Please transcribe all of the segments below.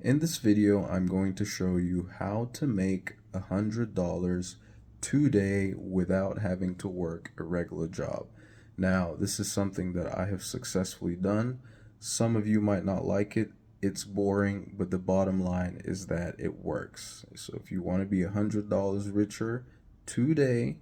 In this video, I'm going to show you how to make $100 today without having to work a regular job. Now, this is something that I have successfully done. Some of you might not like it. It's boring, but the bottom line is that it works. So if you want to be $100 richer today,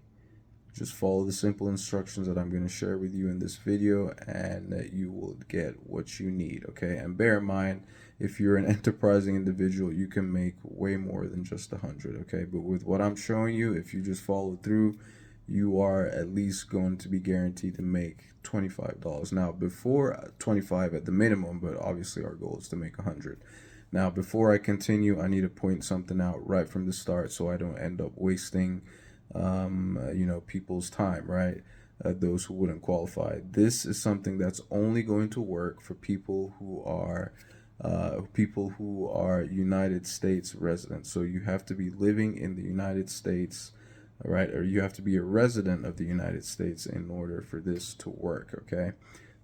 just follow the simple instructions that I'm going to share with you in this video and you will get what you need, okay? And bear in mind, if you're an enterprising individual, you can make way more than just 100, okay? But with what I'm showing you, if you just follow through, you are at least going to be guaranteed to make $25. Now, before 25 at the minimum, but obviously our goal is to make 100. Now, before I continue, I need to point something out right from the start so I don't end up wasting people's time, right? Those who wouldn't qualify. This is something that's only going to work for people who are United States residents. So you have to be living in the United States, right? Or you have to be a resident of the United States in order for this to work, okay?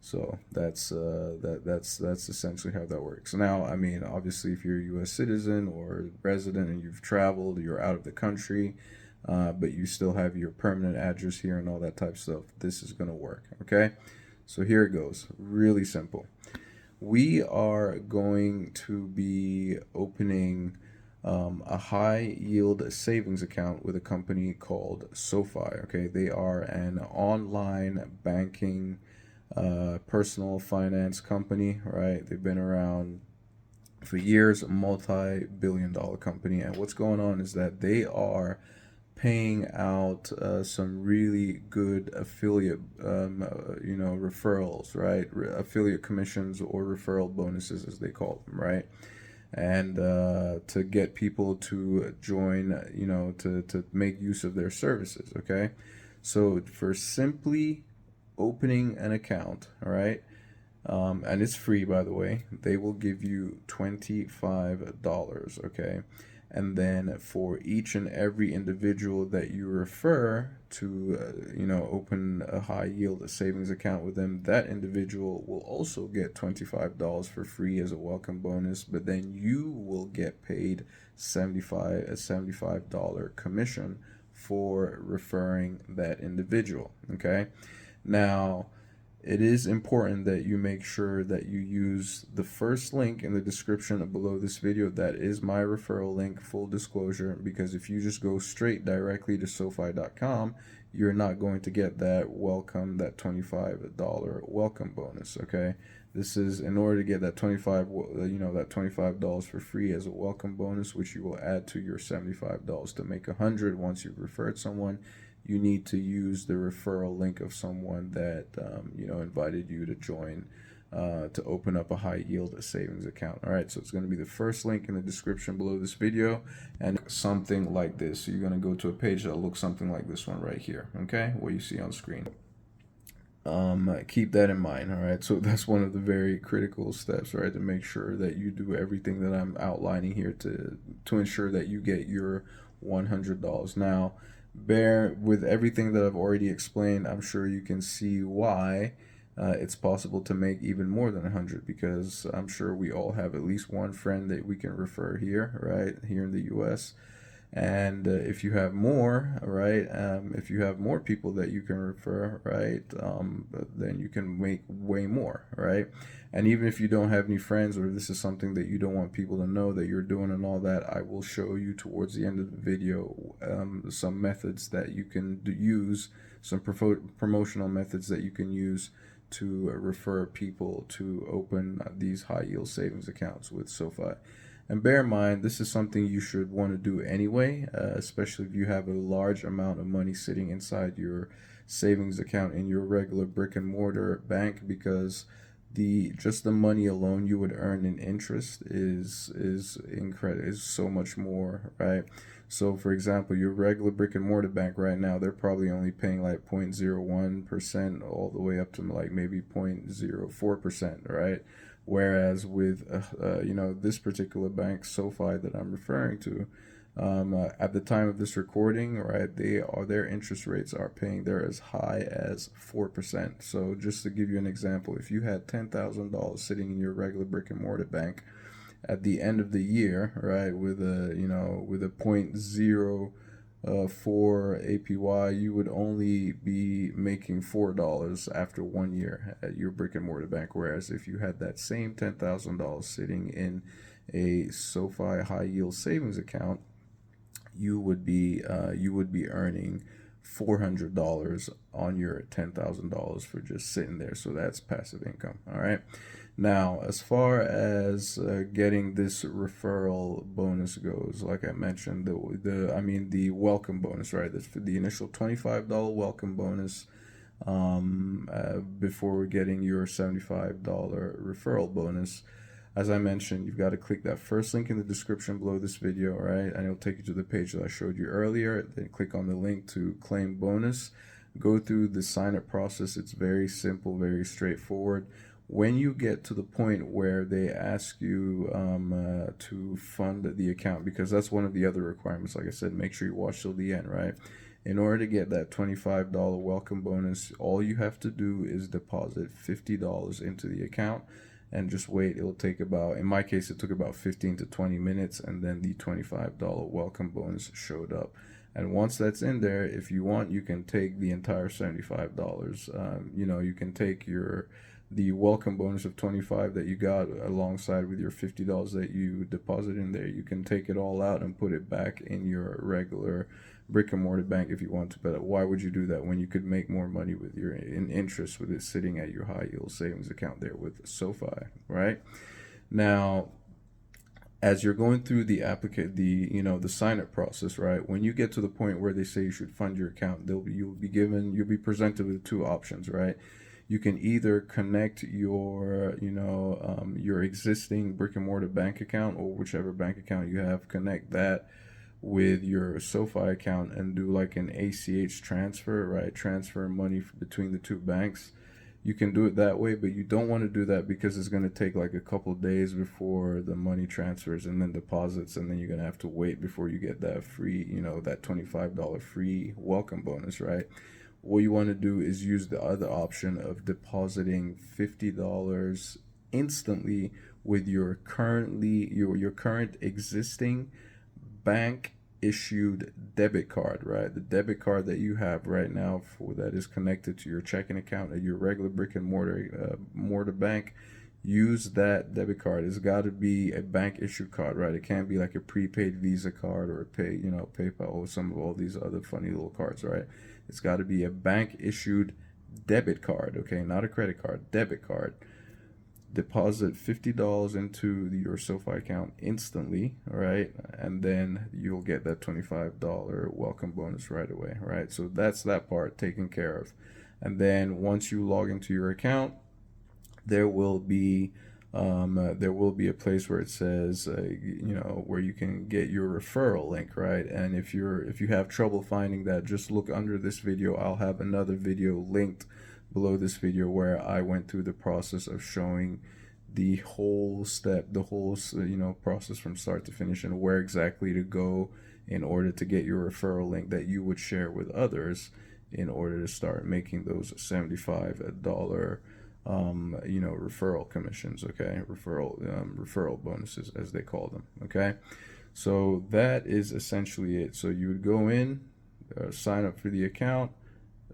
So that's essentially how that works. Now, I mean, obviously, if you're a U.S. citizen or resident and you've traveled, you're out of the country, but you still have your permanent address here and all that type of stuff, this is going to work, okay? So here it goes. Really simple. We are going to be opening a high yield savings account with a company called SoFi, okay? They are an online banking personal finance company, right? They've been around for years, a multi-billion-dollar company. And what's going on is that they are paying out some really good affiliate, referrals, right? Affiliate commissions or referral bonuses, as they call them, right? And to get people to join, to make use of their services, okay? So for simply opening an account, all right? And it's free, by the way. They will give you $25, okay? And then for each and every individual that you refer to, open a high yield savings account with them, that individual will also get $25 for free as a welcome bonus. But then you will get paid a $75 commission for referring that individual, okay? Now, it is important that you make sure that you use the first link in the description below this video. That is my referral link, full disclosure, because if you just go straight directly to SoFi.com, you're not going to get that $25 welcome bonus, okay? This is in order to get that $25 for free as a welcome bonus, which you will add to your $75 to make 100 once you've referred someone. You need to use the referral link of someone that invited you to join to open up a high yield savings account. All right, so it's going to be the first link in the description below this video, and something like this. So you're going to go to a page that looks something like this one right here, okay, what you see on screen. Keep that in mind. All right, so that's one of the very critical steps, right, to make sure that you do everything that I'm outlining here to ensure that you get your $100. Now, bear with everything that I've already explained, I'm sure you can see why it's possible to make even more than 100, because I'm sure we all have at least one friend that we can refer here, right, here in the US. And if you have more, right, if you have more people that you can refer, right, then you can make way more, right? And even if you don't have any friends, or this is something that you don't want people to know that you're doing and all that, I will show you towards the end of the video some methods that you can use, some promotional methods that you can use to refer people to open these high yield savings accounts with SoFi. And bear in mind, this is something you should want to do anyway, especially if you have a large amount of money sitting inside your savings account in your regular brick and mortar bank, because just the money alone you would earn in interest is incredible, is so much more, right? So for example, your regular brick and mortar bank right now, they're probably only paying like 0.01% all the way up to like maybe 0.04%, right? Whereas with this particular bank, SoFi, that I'm referring to, at the time of this recording, right, their interest rates they're as high as 4%. So just to give you an example, if you had $10,000 sitting in your regular brick and mortar bank, at the end of the year, right, with a with a point zero for APY, you would only be making $4 after 1 year at your brick and mortar bank. Whereas if you had that same $10,000 sitting in a SoFi high yield savings account, you would be earning $400 on your $10,000 for just sitting there. So that's passive income. All right. Now, as far as getting this referral bonus goes, like I mentioned, the welcome bonus, right? That's for the initial $25 welcome bonus before getting your $75 referral bonus. As I mentioned, you've got to click that first link in the description below this video, right? And it'll take you to the page that I showed you earlier. Then click on the link to claim bonus. Go through the sign up process. It's very simple, very straightforward. When you get to the point where they ask you to fund the account, because that's one of the other requirements, like I said, make sure you watch till the end, right? In order to get that $25 welcome bonus, all you have to do is deposit $50 into the account and just wait. It'll take about, in my case, it took about 15 to 20 minutes, and then the $25 welcome bonus showed up. And once that's in there, if you want, you can take the entire $75. You can take the welcome bonus of 25 that you got alongside with your $50 that you deposit in there. You can take it all out and put it back in your regular brick and mortar bank if you want to. But why would you do that when you could make more money with your interest with it sitting at your high yield savings account there with SoFi, right? Now, as you're going through the sign up process, right? When you get to the point where they say you should fund your account, you'll be presented with two options, right? You can either connect your existing brick and mortar bank account, or whichever bank account you have, connect that with your SoFi account and do like an ACH transfer, right? Transfer money between the two banks. You can do it that way, but you don't want to do that because it's going to take like a couple days before the money transfers and then deposits, and then you're going to have to wait before you get that free, that $25 free welcome bonus, right? What you want to do is use the other option of depositing $50 instantly with your current existing bank issued debit card, right? The debit card that you have right now that is connected to your checking account at your regular brick and mortar bank. Use that debit card. It's got to be a bank issued card, right? It can't be like a prepaid Visa card or a PayPal or some of all these other funny little cards, right? It's got to be a bank issued debit card, okay? Not a credit card, debit card. Deposit $50 into your SoFi account instantly, right? And then you'll get that $25 welcome bonus right away, right? So that's that part taken care of. And then once you log into your account, there will be a place where it says where you can get your referral link, right? And if you have trouble finding that, just look under this video. I'll have another video linked below this video where I went through the process of showing the whole process from start to finish and where exactly to go in order to get your referral link that you would share with others in order to start making those $75 referral commissions, okay? Referral bonuses, as they call them, okay? So that is essentially it. So you would go in, sign up for the account,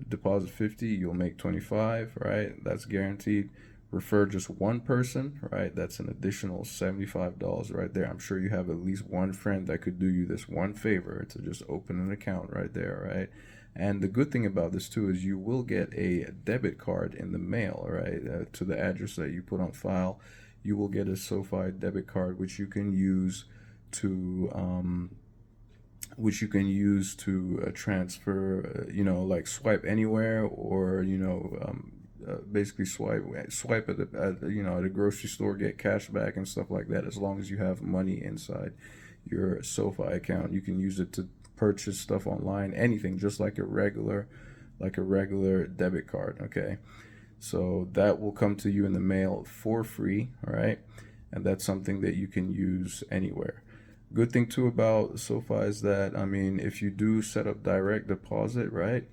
deposit 50, you'll make 25, right? That's guaranteed. Refer just one person, right? That's an additional $75 right there. I'm sure you have at least one friend that could do you this one favor to just open an account right there, right? And the good thing about this too is you will get a debit card in the mail, right? To the address that you put on file, you will get a SoFi debit card, which you can use to transfer, like swipe anywhere, or basically swipe at a grocery store, get cash back and stuff like that. As long as you have money inside your SoFi account, you can use it to purchase stuff online, anything, just like a regular debit card, okay? So that will come to you in the mail for free, all right? And that's something that you can use anywhere. Good thing too about SoFi is that, if you do set up direct deposit, right?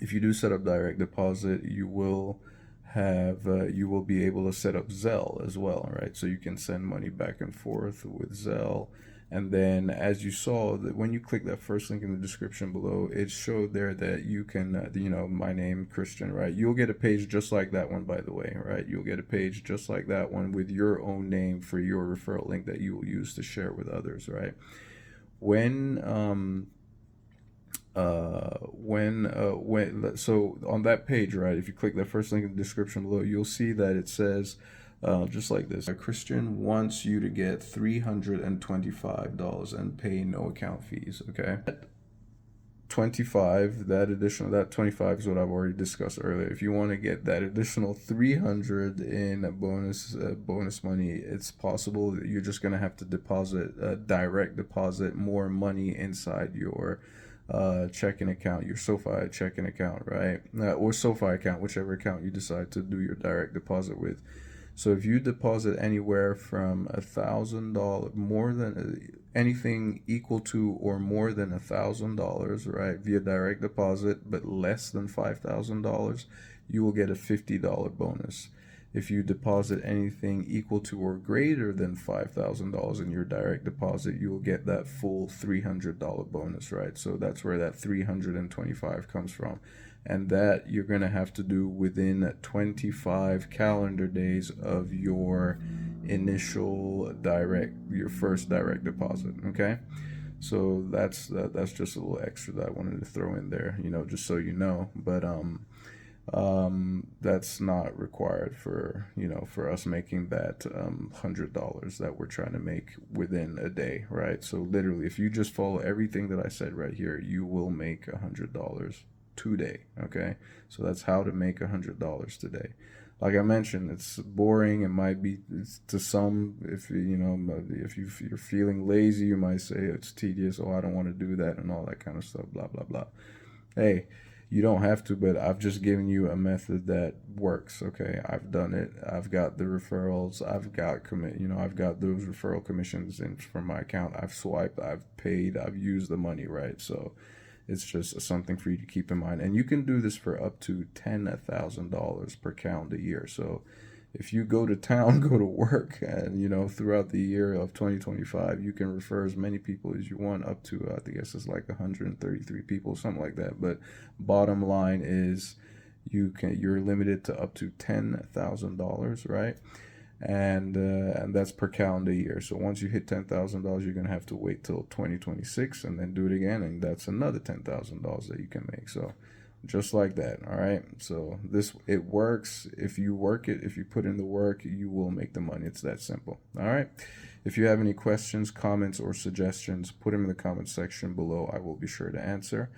If you do set up direct deposit, you will you will be able to set up Zelle as well, right? So you can send money back and forth with Zelle. And then, as you saw, that when you click that first link in the description below, it showed there that you can, my name, Christian, right? You'll get a page just like that one, by the way, right? You'll get a page just like that one with your own name for your referral link that you will use to share with others, right? So on that page, right, if you click that first link in the description below, you'll see that it says, just like this: a Christian wants you to get $325 and pay no account fees. Okay, 25, that 25 is what I've already discussed earlier. If you want to get that additional 300 in bonus money, it's possible that you're just gonna have to direct deposit more money inside your checking account, your SoFi checking account, right? Or SoFi account, whichever account you decide to do your direct deposit with. So if you deposit anywhere from $1,000, more than anything equal to or more than $1,000, right, via direct deposit, but less than $5,000, you will get a $50 bonus. If you deposit anything equal to or greater than $5,000 in your direct deposit, you will get that full $300 bonus, right? So that's where that 325 comes from. And that you're going to have to do within 25 calendar days of your your first direct deposit, okay? So that's just a little extra that I wanted to throw in there, just so you know. But that's not required for us making that $100 that we're trying to make within a day, right? So literally, if you just follow everything that I said right here, you will make $100 today. Okay, so that's how to make $100 today. Like I mentioned, it's boring. It might be to some. If you're feeling lazy, you might say it's tedious. Oh, I don't want to do that and all that kind of stuff. Blah blah blah. Hey, you don't have to, but I've just given you a method that works. Okay, I've done it. I've got the referrals. I've got I've got those referral commissions in from my account. I've swiped. I've paid. I've used the money, right? So it's just something for you to keep in mind. And you can do this for up to $10,000 per calendar year. So if you go to town, go to work, and throughout the year of 2025, you can refer as many people as you want, up to I guess it's like 133 people, something like that. But bottom line is you're limited to up to $10,000, right? And that's per calendar year. So once you hit $10,000, you're gonna have to wait till 2026 and then do it again, and that's another $10,000 that you can make. So just like that. All right, so it works. If you work it, if you put in the work, you will make the money. It's that simple. All right, if you have any questions, comments, or suggestions, put them in the comment section below. I will be sure to answer.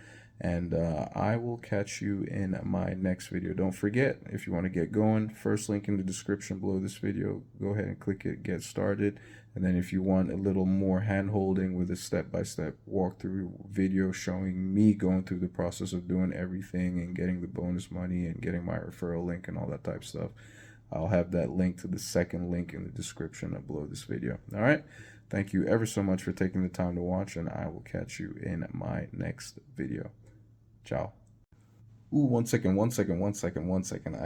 And I will catch you in my next video. Don't forget, if you want to get going, first link in the description below this video, go ahead and click it, get started. And then if you want a little more hand-holding with a step-by-step walkthrough video showing me going through the process of doing everything and getting the bonus money and getting my referral link and all that type of stuff, I'll have that link to the second link in the description below this video. All right, thank you ever so much for taking the time to watch, and I will catch you in my next video. Ciao. Ooh, one second. I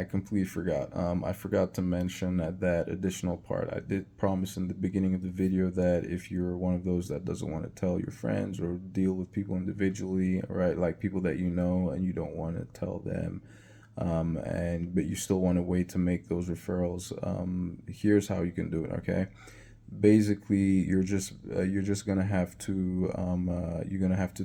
completely forgot. I forgot to mention that additional part. I did promise in the beginning of the video that if you're one of those that doesn't want to tell your friends or deal with people individually, right, like people that you know and you don't want to tell them, but you still want a way to make those referrals, here's how you can do it, okay? Basically, you're just gonna have to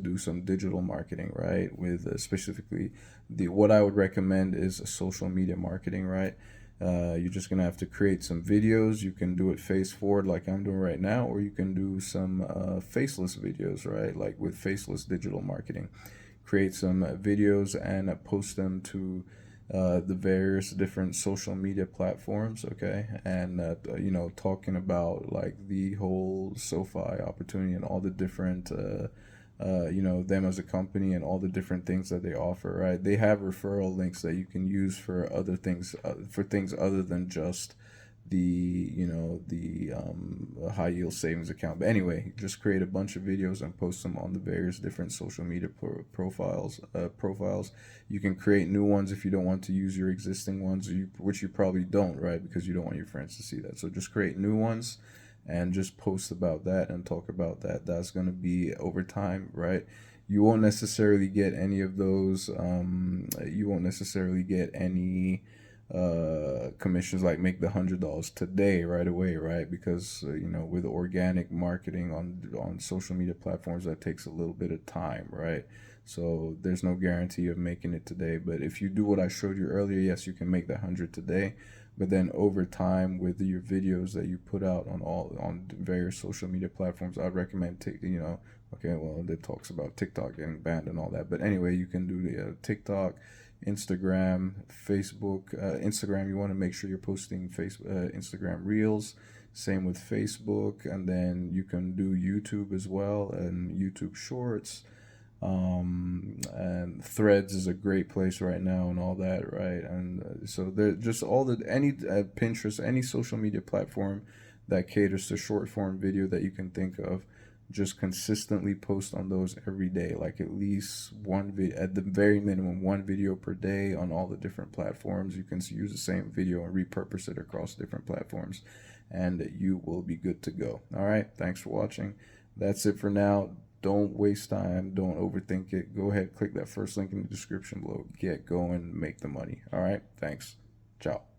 do some digital marketing, right? With specifically what I would recommend is social media marketing, right? You're just gonna have to create some videos. You can do it face forward like I'm doing right now, or you can do some faceless videos, right? Like with faceless digital marketing. Create some videos and post them to the various different social media platforms, okay? And talking about like the whole SoFi opportunity and all the different them as a company and all the different things that they offer, right? They have referral links that you can use for other things, for things other than just the high yield savings account. But anyway, just create a bunch of videos and post them on the various different social media profiles. You can create new ones if you don't want to use your existing ones, which you probably don't, right? Because you don't want your friends to see that. So just create new ones and just post about that and talk about that. That's going to be over time, right? You won't necessarily get any of those. You won't necessarily get any commissions like make the $100 today right away, right? Because with organic marketing on social media platforms, that takes a little bit of time, right? So there's no guarantee of making it today. But if you do what I showed you earlier, yes, you can make the 100 today. But then over time, with your videos that you put out on various social media platforms, I'd recommend okay, well, it talks about TikTok getting banned and all that. But anyway, you can do the TikTok, Instagram, Facebook. Instagram, you want to make sure you're posting Instagram Reels. Same with Facebook. And then you can do YouTube as well, and YouTube Shorts. And Threads is a great place right now and all that, right? And so they're just any Pinterest, any social media platform that caters to short form video that you can think of, just consistently post on those every day, like at least one video, at the very minimum, one video per day on all the different platforms. You can use the same video and repurpose it across different platforms, and you will be good to go. All right, thanks for watching. That's it for now. Don't waste time. Don't overthink it. Go ahead, click that first link in the description below. Get going, make the money. All right, thanks. Ciao.